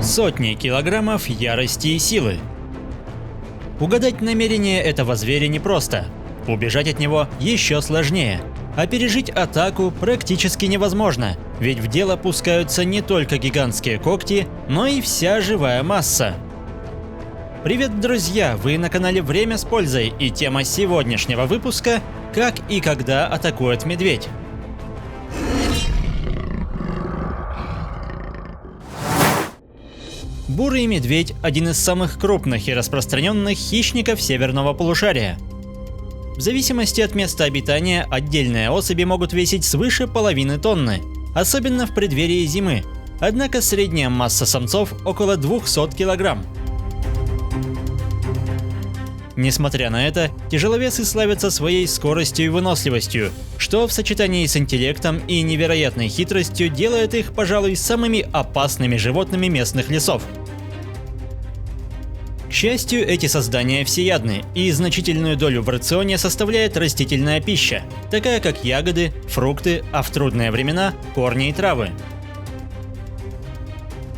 Сотни килограммов ярости и силы. Угадать намерение этого зверя непросто. Убежать от него еще сложнее. А пережить атаку практически невозможно, ведь в дело пускаются не только гигантские когти, но и вся живая масса. Привет, друзья! Вы на канале Время с пользой, и тема сегодняшнего выпуска – как и когда атакует медведь. Бурый медведь – один из самых крупных и распространенных хищников северного полушария. В зависимости от места обитания отдельные особи могут весить свыше половины тонны, особенно в преддверии зимы, однако средняя масса самцов около 200 килограмм. Несмотря на это, тяжеловесы славятся своей скоростью и выносливостью, что в сочетании с интеллектом и невероятной хитростью делает их, пожалуй, самыми опасными животными местных лесов. К счастью, эти создания всеядны, и значительную долю в рационе составляет растительная пища, такая как ягоды, фрукты, а в трудные времена – корни и травы.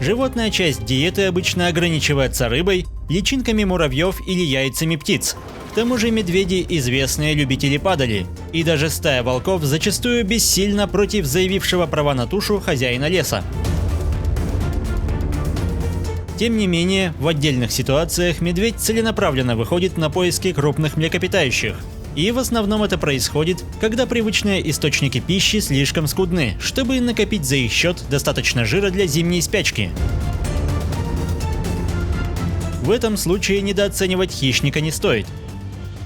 Животная часть диеты обычно ограничивается рыбой, личинками муравьев или яйцами птиц. К тому же медведи – известные любители падали, и даже стая волков зачастую бессильна против заявившего права на тушу хозяина леса. Тем не менее, в отдельных ситуациях медведь целенаправленно выходит на поиски крупных млекопитающих. И в основном это происходит, когда привычные источники пищи слишком скудны, чтобы накопить за их счет достаточно жира для зимней спячки. В этом случае недооценивать хищника не стоит.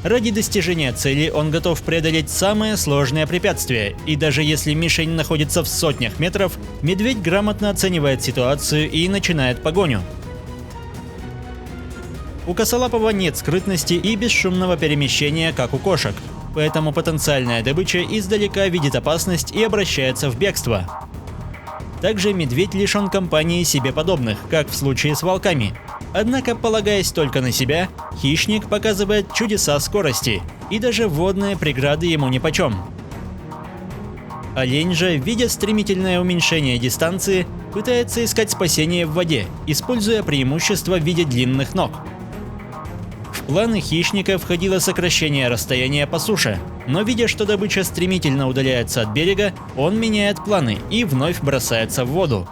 Ради достижения цели он готов преодолеть самые сложные препятствия, и даже если мишень находится в сотнях метров, медведь грамотно оценивает ситуацию и начинает погоню. У косолапого нет скрытности и бесшумного перемещения, как у кошек, поэтому потенциальная добыча издалека видит опасность и обращается в бегство. Также медведь лишен компании себе подобных, как в случае с волками. Однако, полагаясь только на себя, хищник показывает чудеса скорости, и даже водные преграды ему нипочем. Олень же, видя стремительное уменьшение дистанции, пытается искать спасение в воде, используя преимущество в виде длинных ног. В планы хищника входило сокращение расстояния по суше, но видя, что добыча стремительно удаляется от берега, он меняет планы и вновь бросается в воду.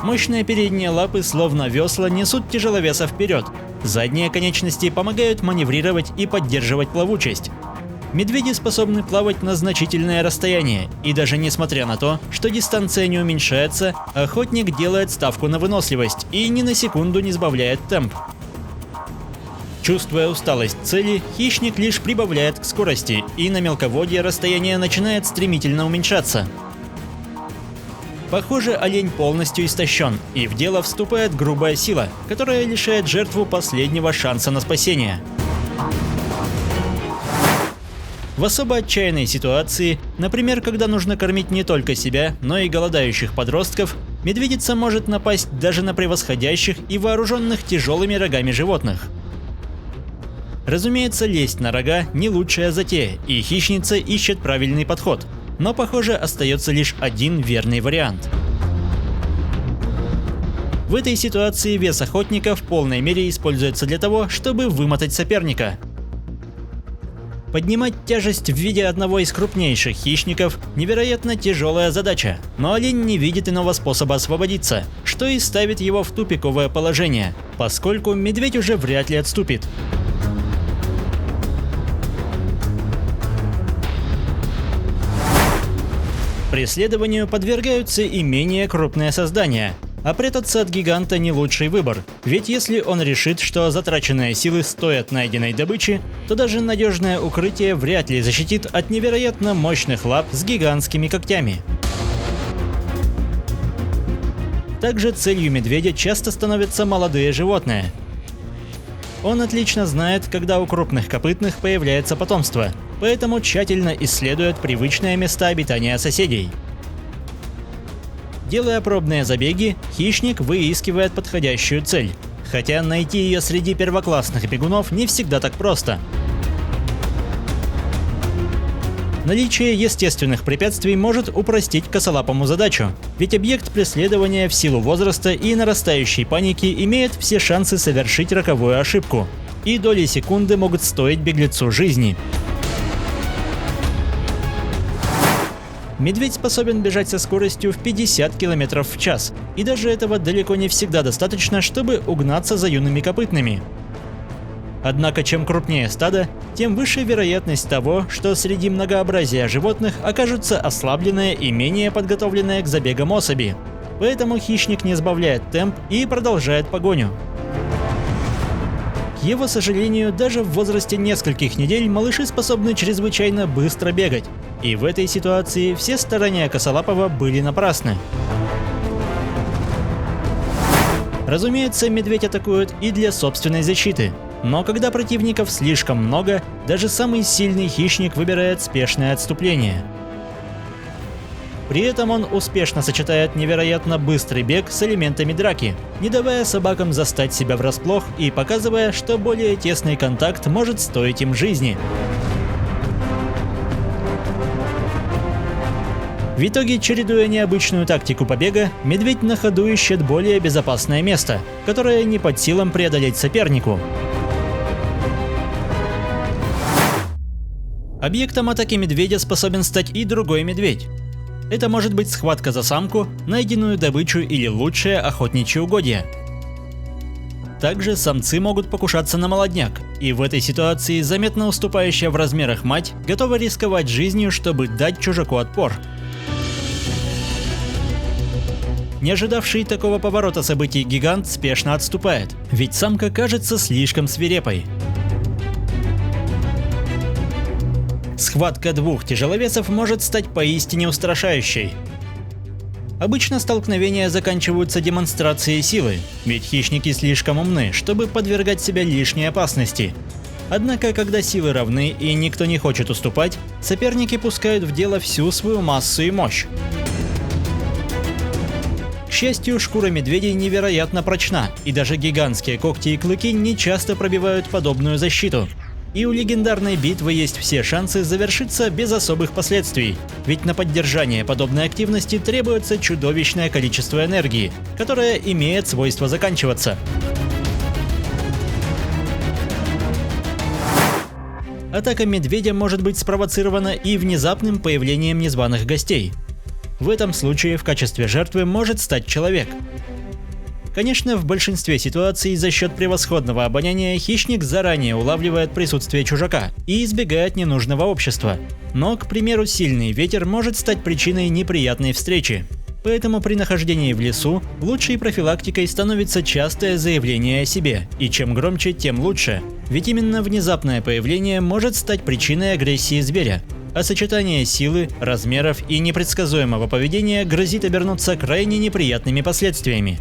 Мощные передние лапы, словно весла, несут тяжеловеса вперед. Задние конечности помогают маневрировать и поддерживать плавучесть. Медведи способны плавать на значительное расстояние, и даже несмотря на то, что дистанция не уменьшается, охотник делает ставку на выносливость и ни на секунду не сбавляет темп. Чувствуя усталость цели, хищник лишь прибавляет к скорости, и на мелководье расстояние начинает стремительно уменьшаться. Похоже, олень полностью истощен, и в дело вступает грубая сила, которая лишает жертву последнего шанса на спасение. В особо отчаянной ситуации, например, когда нужно кормить не только себя, но и голодающих подростков, медведица может напасть даже на превосходящих и вооруженных тяжелыми рогами животных. Разумеется, лезть на рога – не лучшая затея, и хищница ищет правильный подход, но, похоже, остается лишь один верный вариант. В этой ситуации вес охотника в полной мере используется для того, чтобы вымотать соперника. Поднимать тяжесть в виде одного из крупнейших хищников – невероятно тяжелая задача, но олень не видит иного способа освободиться, что и ставит его в тупиковое положение, поскольку медведь уже вряд ли отступит. Преследованию подвергаются и менее крупные создания. А прятаться от гиганта не лучший выбор, ведь если он решит, что затраченные силы стоят найденной добычи, то даже надежное укрытие вряд ли защитит от невероятно мощных лап с гигантскими когтями. Также целью медведя часто становятся молодые животные. Он отлично знает, когда у крупных копытных появляется потомство, поэтому тщательно исследует привычные места обитания соседей. Делая пробные забеги, хищник выискивает подходящую цель, хотя найти ее среди первоклассных бегунов не всегда так просто. Наличие естественных препятствий может упростить косолапому задачу, ведь объект преследования в силу возраста и нарастающей паники имеет все шансы совершить роковую ошибку, и доли секунды могут стоить беглецу жизни. Медведь способен бежать со скоростью в 50 км в час, и даже этого далеко не всегда достаточно, чтобы угнаться за юными копытными. Однако, чем крупнее стадо, тем выше вероятность того, что среди многообразия животных окажутся ослабленные и менее подготовленные к забегам особи. Поэтому хищник не сбавляет темп и продолжает погоню. К его сожалению, даже в возрасте нескольких недель малыши способны чрезвычайно быстро бегать. И в этой ситуации все старания косолапого были напрасны. Разумеется, медведь атакует и для собственной защиты. Но когда противников слишком много, даже самый сильный хищник выбирает спешное отступление. При этом он успешно сочетает невероятно быстрый бег с элементами драки, не давая собакам застать себя врасплох и показывая, что более тесный контакт может стоить им жизни. В итоге, чередуя необычную тактику побега, медведь на ходу ищет более безопасное место, которое не под силам преодолеть сопернику. Объектом атаки медведя способен стать и другой медведь. Это может быть схватка за самку, найденную добычу или лучшее охотничье угодье. Также самцы могут покушаться на молодняк, и в этой ситуации заметно уступающая в размерах мать готова рисковать жизнью, чтобы дать чужаку отпор. Не ожидавший такого поворота событий гигант спешно отступает, ведь самка кажется слишком свирепой. Схватка двух тяжеловесов может стать поистине устрашающей. Обычно столкновения заканчиваются демонстрацией силы, ведь хищники слишком умны, чтобы подвергать себя лишней опасности. Однако, когда силы равны и никто не хочет уступать, соперники пускают в дело всю свою массу и мощь. К счастью, шкура медведей невероятно прочна, и даже гигантские когти и клыки не часто пробивают подобную защиту. И у легендарной битвы есть все шансы завершиться без особых последствий, ведь на поддержание подобной активности требуется чудовищное количество энергии, которое имеет свойство заканчиваться. Атака медведя может быть спровоцирована и внезапным появлением незваных гостей. В этом случае в качестве жертвы может стать человек. Конечно, в большинстве ситуаций за счет превосходного обоняния хищник заранее улавливает присутствие чужака и избегает ненужного общества. Но, к примеру, сильный ветер может стать причиной неприятной встречи. Поэтому при нахождении в лесу лучшей профилактикой становится частое заявление о себе, и чем громче, тем лучше. Ведь именно внезапное появление может стать причиной агрессии зверя. А сочетание силы, размеров и непредсказуемого поведения грозит обернуться крайне неприятными последствиями.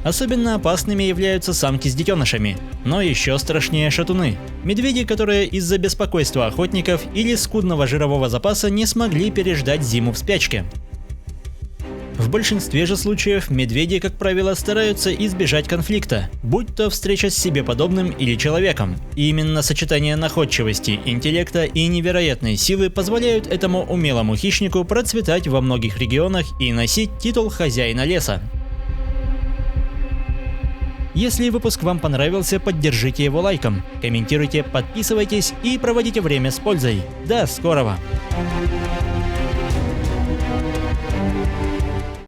Особенно опасными являются самки с детенышами, но еще страшнее шатуны. Медведи, которые из-за беспокойства охотников или скудного жирового запаса не смогли переждать зиму в спячке. В большинстве же случаев медведи, как правило, стараются избежать конфликта, будь то встреча с себе подобным или человеком. И именно сочетание находчивости, интеллекта и невероятной силы позволяют этому умелому хищнику процветать во многих регионах и носить титул хозяина леса. Если выпуск вам понравился, поддержите его лайком, комментируйте, подписывайтесь и проводите время с пользой. До скорого!